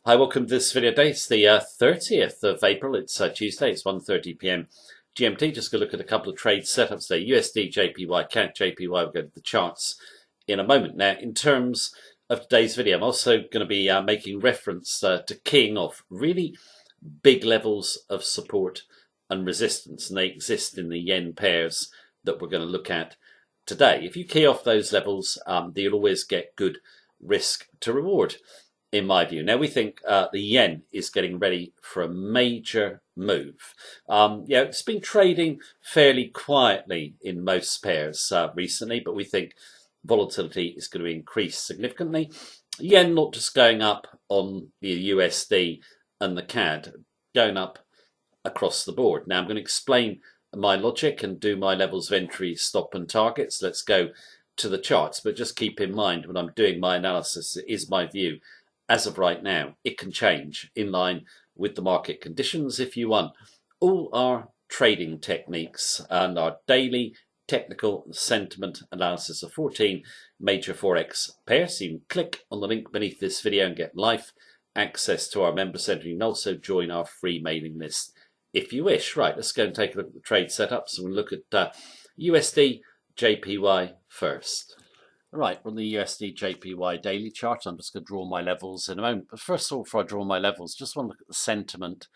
Hi, welcome to this video day. It's the 30th of April. It's Tuesday. It's 1:30 p.m. GMT. Just going to look at a couple of trade setups there. USD, JPY, CAD, JPY. We'll go to the charts in a moment. Now, in terms of today's video, I'm also going to be making reference to keying off really big levels of support and resistance, and they exist in the yen pairs that we're going to look at today. If you key off those levels, you'll always get good risk to reward, in my view. Now, we think the yen is getting ready for a major move. It's been trading fairly quietly in most pairs recently, but we think volatility is going to increase significantly. Yen not just going up on the USD and the CAD, going up across the board. Now, I'm going to explain my logic and do my levels of entry, stop and targets. Let's go to the charts, but just keep in mind when I'm doing my analysis, it is my view. As of right now, it can change in line with the market conditions if you want. All our trading techniques and our daily technical sentiment analysis of 14 major Forex pairs. You can click on the link beneath this video and get live access to our member center. You can also join our free mailing list if you wish. Right, let's go and take a look at the trade setups. We'll look at USD JPY first. Right, on the USD JPY daily chart, I'm just going to draw my levels in a moment. But first of all, before I draw my levels, just want to look at the sentiment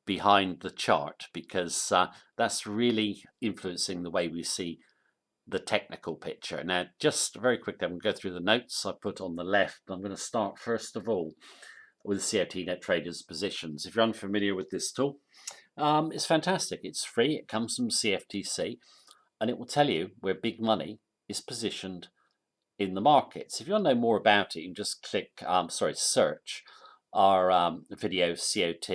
behind the chart, because that's really influencing the way we see the technical picture. Now, just very quickly, I'm going to go through the notes I put on the left. I'm going to start first of all with COT Net Traders positions. If you're unfamiliar with this tool, it's fantastic. It's free. It comes from CFTC, and it will tell you where big money is positioned in the markets. If you want to know more about it, you can just click, search our video COT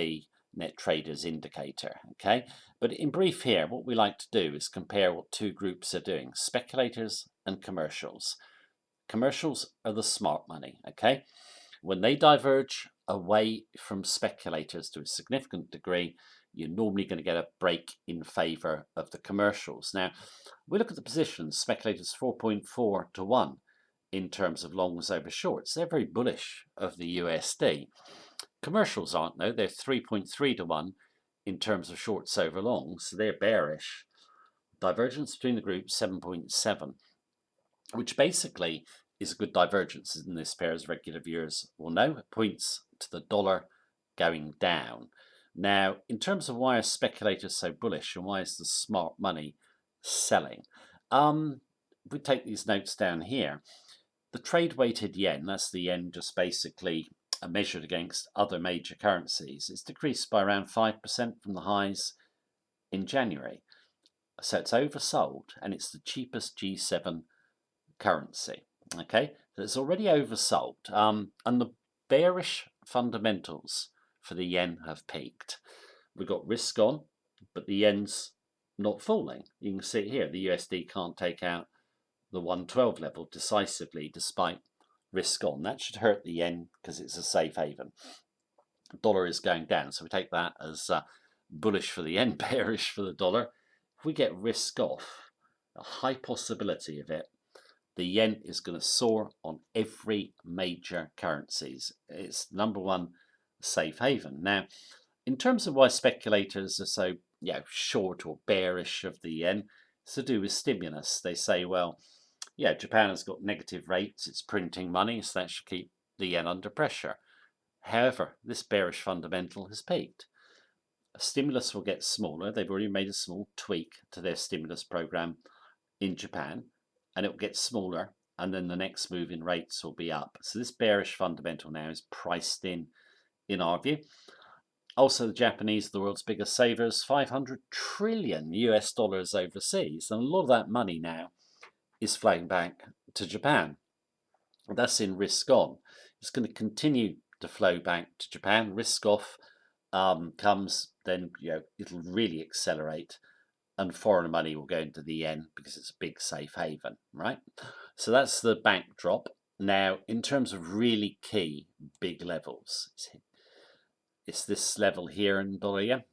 Net Traders indicator. Okay, but in brief here, what we like to do is compare what two groups are doing: speculators and commercials. Commercials are the smart money. Okay, when they diverge away from speculators to a significant degree, you're normally going to get a break in favor of the commercials. Now, we look at the positions. Speculators 4.4 to 1 in terms of longs over shorts. They're very bullish of the USD. Commercials aren't, though. They're 3.3 to 1 in terms of shorts over longs. So they're bearish. Divergence between the groups 7.7, which basically is a good divergence in this pair, as regular viewers will know. It points to the dollar going down. Now, in terms of why are speculators so bullish and why is the smart money selling? We take these notes down here. The trade-weighted yen, that's the yen just basically measured against other major currencies, it's decreased by around 5% from the highs in January. So it's oversold, and it's the cheapest G7 currency. Okay, so it's already oversold, and the bearish fundamentals for the yen have peaked. We've got risk on, but the yen's not falling. You can see here the USD can't take out the 112 level decisively despite risk on. That should hurt the yen because it's a safe haven. The dollar is going down, so we take that as bullish for the yen, bearish for the dollar. If we get risk off, a high possibility of it, the yen is going to soar on every major currencies. It's number one safe haven. Now, in terms of why speculators are so short or bearish of the yen, it's to do with stimulus. They say, well, Japan has got negative rates, it's printing money, so that should keep the yen under pressure. However, this bearish fundamental has peaked. A stimulus will get smaller. They've already made a small tweak to their stimulus program in Japan, and it will get smaller, and then the next move in rates will be up. So this bearish fundamental now is priced in our view. Also, the Japanese, the world's biggest savers, 500 trillion US dollars overseas, and a lot of that money now is flowing back to Japan. That's in risk on. It's going to continue to flow back to Japan. Risk off comes, then it'll really accelerate, and foreign money will go into the yen because it's a big safe haven, right? So that's the backdrop. Now, in terms of really key big levels, it's this level here in dollar yen.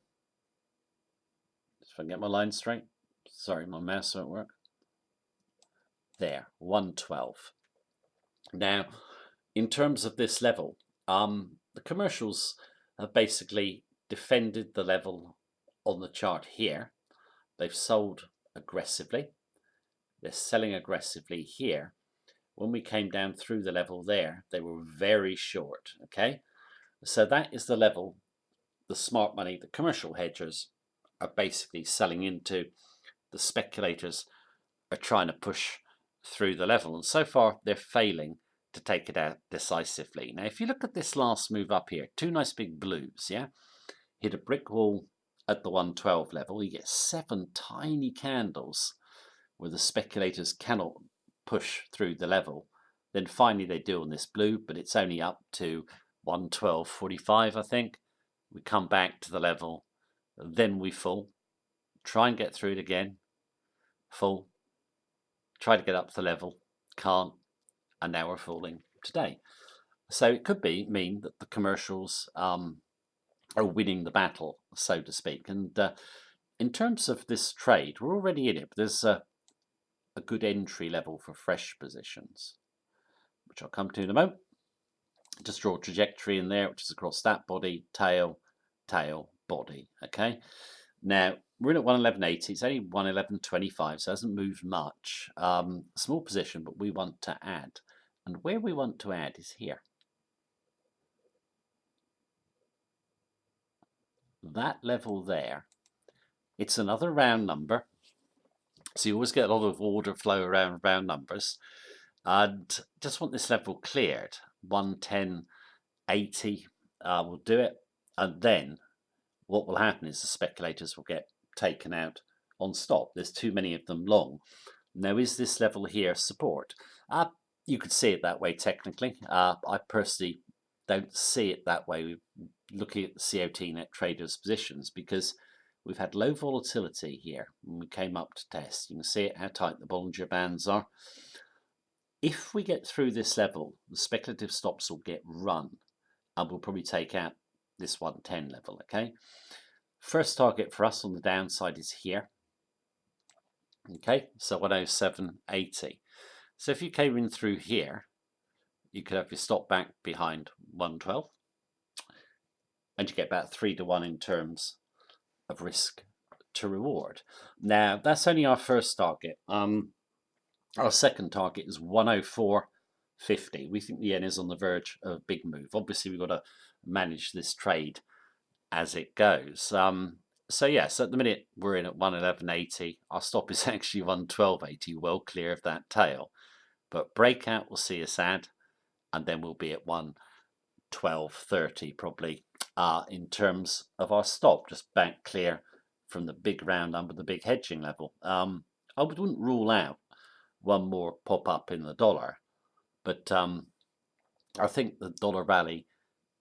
If I can get my line straight. Sorry, my mouse won't work. There, 112. Now, in terms of this level, the commercials have basically defended the level on the chart here. They've sold aggressively. They're selling aggressively here. When we came down through the level there, they were very short, okay? So that is the level the smart money, the commercial hedgers are basically selling into. The speculators are trying to push through the level, and so far they're failing to take it out decisively. Now, if you look at this last move up here, two nice big blues, yeah? Hit a brick wall at the 112 level. You get 7 tiny candles where the speculators cannot push through the level. Then finally they do on this blue, but it's only up to 112.45, I think. We come back to the level, then we fall, try and get through it again, fall, try to get up to the level, can't, and now we're falling today. So it could mean that the commercials are winning the battle, so to speak. And in terms of this trade, we're already in it, but there's a good entry level for fresh positions, which I'll come to in a moment. Just draw a trajectory in there, which is across that body, tail, tail, body. Okay. Now we're in at 111.80. It's only 111.25, so it hasn't moved much. Small position, but we want to add, and where we want to add is here. That level there. It's another round number, so you always get a lot of order flow around round numbers. And just want this level cleared. 110.80 will do it, and then what will happen is the speculators will get taken out on stop. There's too many of them long. Now, is this level here support? You could see it that way technically. I personally don't see it that way. Looking at the COT net traders positions, because we've had low volatility here when we came up to test. You can see it, how tight the Bollinger Bands are. If we get through this level, the speculative stops will get run, and we'll probably take out this 110 level, okay? First target for us on the downside is here. Okay, so 107.80. So if you came in through here, you could have your stop back behind 112, and you get about 3 to 1 in terms of risk to reward. Now, that's only our first target. Our second target is 104.50. We think the yen is on the verge of a big move. Obviously, we've got to manage this trade as it goes. So yes, at the minute we're in at 111.80. Our stop is actually 112.80, well clear of that tail. But breakout will see us add, and then we'll be at 112.30 probably in terms of our stop, just back clear from the big round number, the big hedging level. I wouldn't rule out one more pop up in the dollar, but I think the dollar rally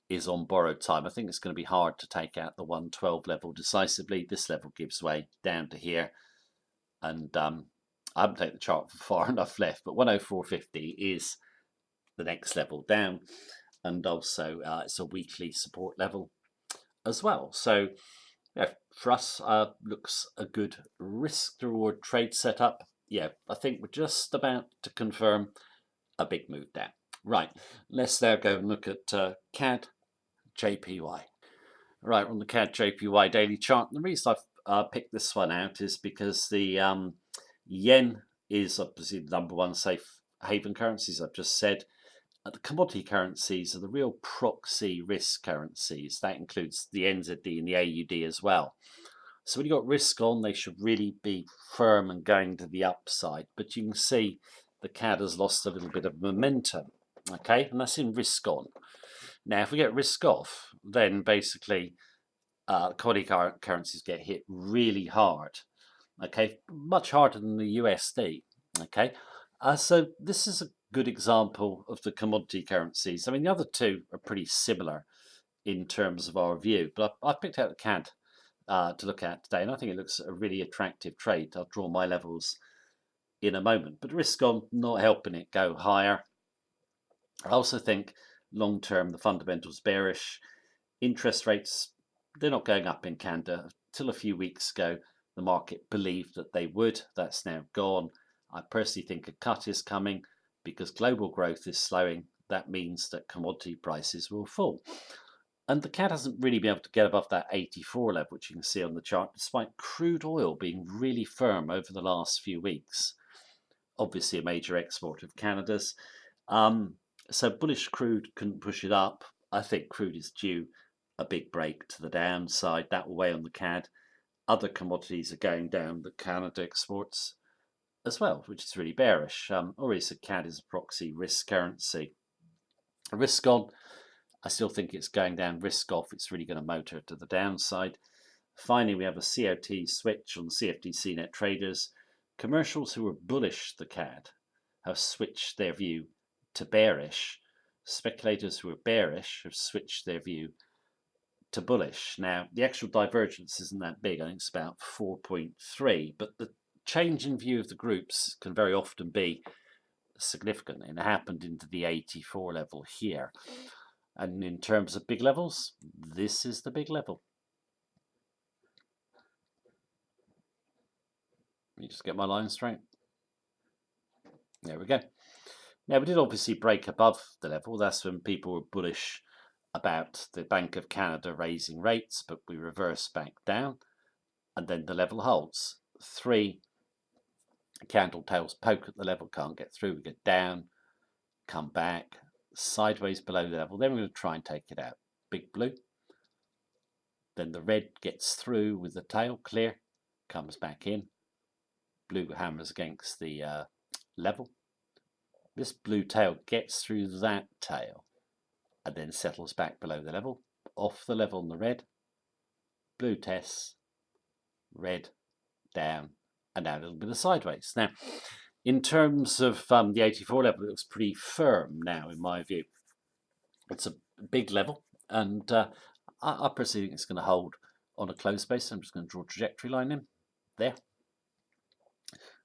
is on borrowed time. I think it's going to be hard to take out the 112 level decisively. This level gives way down to here, and I haven't taken the chart for far enough left, but 104.50 is the next level down, and also it's a weekly support level as well. So yeah, for us, looks a good risk to reward trade setup. Yeah, I think we're just about to confirm a big move down. Right, let's now go and look at CAD JPY. Right, on the CAD JPY daily chart. The reason I've picked this one out is because the yen is obviously the number one safe haven currency, as I've just said. The commodity currencies are the real proxy risk currencies. That includes the NZD and the AUD as well. So when you've got risk on, they should really be firm and going to the upside. But you can see the CAD has lost a little bit of momentum. Okay, and that's in risk on. Now, if we get risk off, then basically commodity currencies get hit really hard. Okay, much harder than the USD. Okay, so this is a good example of the commodity currencies. I mean, the other two are pretty similar in terms of our view, but I picked out the CAD to look at today, and I think it looks a really attractive trade. I'll draw my levels in a moment, but risk on not helping it go higher. I also think long term the fundamentals bearish. Interest rates, they're not going up in Canada. Till a few weeks ago, the market believed that they would. That's now gone. I personally think a cut is coming because global growth is slowing. That means that commodity prices will fall. And the CAD hasn't really been able to get above that 84 level, which you can see on the chart, despite crude oil being really firm over the last few weeks. Obviously a major export of Canada's. So bullish crude couldn't push it up. I think crude is due a big break to the downside. That will weigh on the CAD. Other commodities are going down that Canada exports as well, which is really bearish. Already said CAD is a proxy risk currency. Risk on, I still think it's going down. Risk off, it's really going to motor to the downside. Finally, we have a COT switch on the CFTC net traders. Commercials who were bullish the CAD have switched their view to bearish. Speculators who are bearish have switched their view to bullish. Now, the actual divergence isn't that big. I think it's about 4.3, but the change in view of the groups can very often be significant, and it happened into the 84 level here. And in terms of big levels, this is the big level. Let me just get my line straight. There we go. Now, we did obviously break above the level. That's when people were bullish about the Bank of Canada raising rates, but we reverse back down, and then the level holds. 3 candle tails poke at the level, can't get through. We get down, come back, sideways below the level. Then we're going to try and take it out. Big blue. Then the red gets through with the tail clear, comes back in. Blue hammers against the level. This blue tail gets through that tail and then settles back below the level, off the level on the red. Blue tests, red, down, and now a little bit of sideways. Now, in terms of the 84 level, it looks pretty firm now, in my view. It's a big level, and I personally think it's going to hold on a close base. I'm just going to draw a trajectory line in there.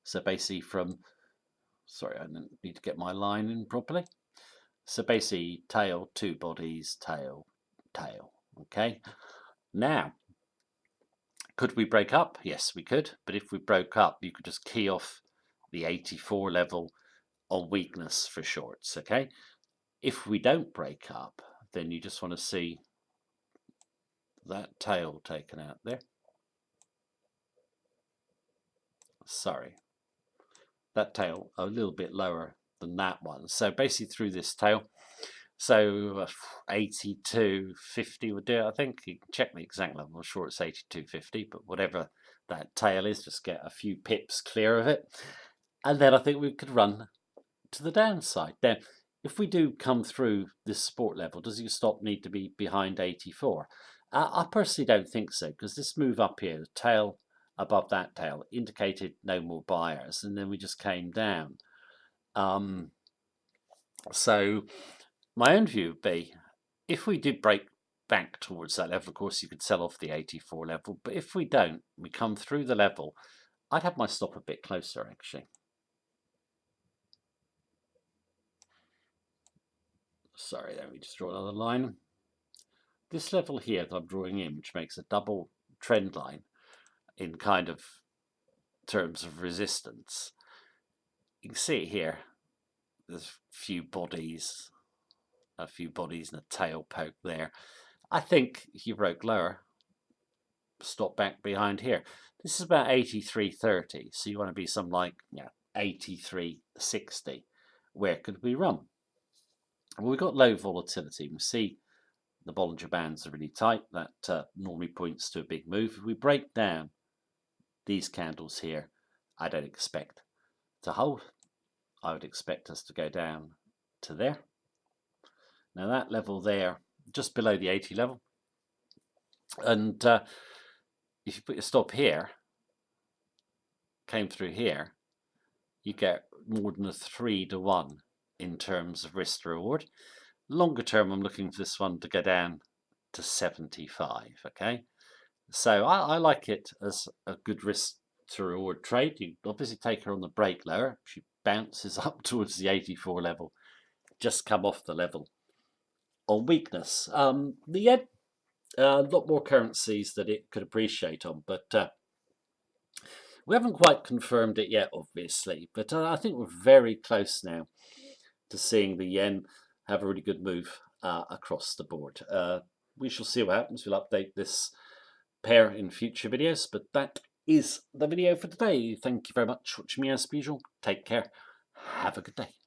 So basically from, sorry, I need to get my line in properly. So basically tail, 2 bodies, tail, tail. Okay. Now, could we break up? Yes, we could. But if we broke up, you could just key off the 84 level on weakness for shorts. Okay. If we don't break up, then you just want to see that tail taken out there. Sorry. That tail a little bit lower than that one. So basically through this tail, so 82.50 would do it, I think. You can check the exact level. I'm sure it's 82.50, but whatever that tail is, just get a few pips clear of it. And then I think we could run to the downside. Now, if we do come through this support level, does your stop need to be behind 84? I personally don't think so, because this move up here, the tail above that tail, indicated no more buyers, and then we just came down. So my own view would be, if we did break back towards that level, of course you could sell off the 84 level, but if we don't, we come through the level, I'd have my stop a bit closer actually. Sorry, let me just draw another line. This level here that I'm drawing in, which makes a double trend line in kind of terms of resistance, you can see it here. There's a few bodies and a tail poke there. I think if you broke lower, stop back behind here. This is about 83.30, so you want to be something like 83.60. Where could we run? Well, we've got low volatility. We see the Bollinger Bands are really tight. That normally points to a big move. If we break down these candles here, I don't expect to hold. I would expect us to go down to there. Now that level there, just below the 80 level. And if you put your stop here, came through here, you get more than a 3-to-1 in terms of risk to reward. Longer term, I'm looking for this one to go down to 75. Okay, so I like it as a good risk to reward trade. You obviously take her on the break lower. She bounces up towards the 84 level, just come off the level on weakness. The yen, a lot more currencies that it could appreciate on, but we haven't quite confirmed it yet, obviously. But I think we're very close now to seeing the yen have a really good move across the board. we shall see what happens. We'll update this pair in future videos, but that is the video for today. Thank you very much for watching me as usual. Take care. Have a good day.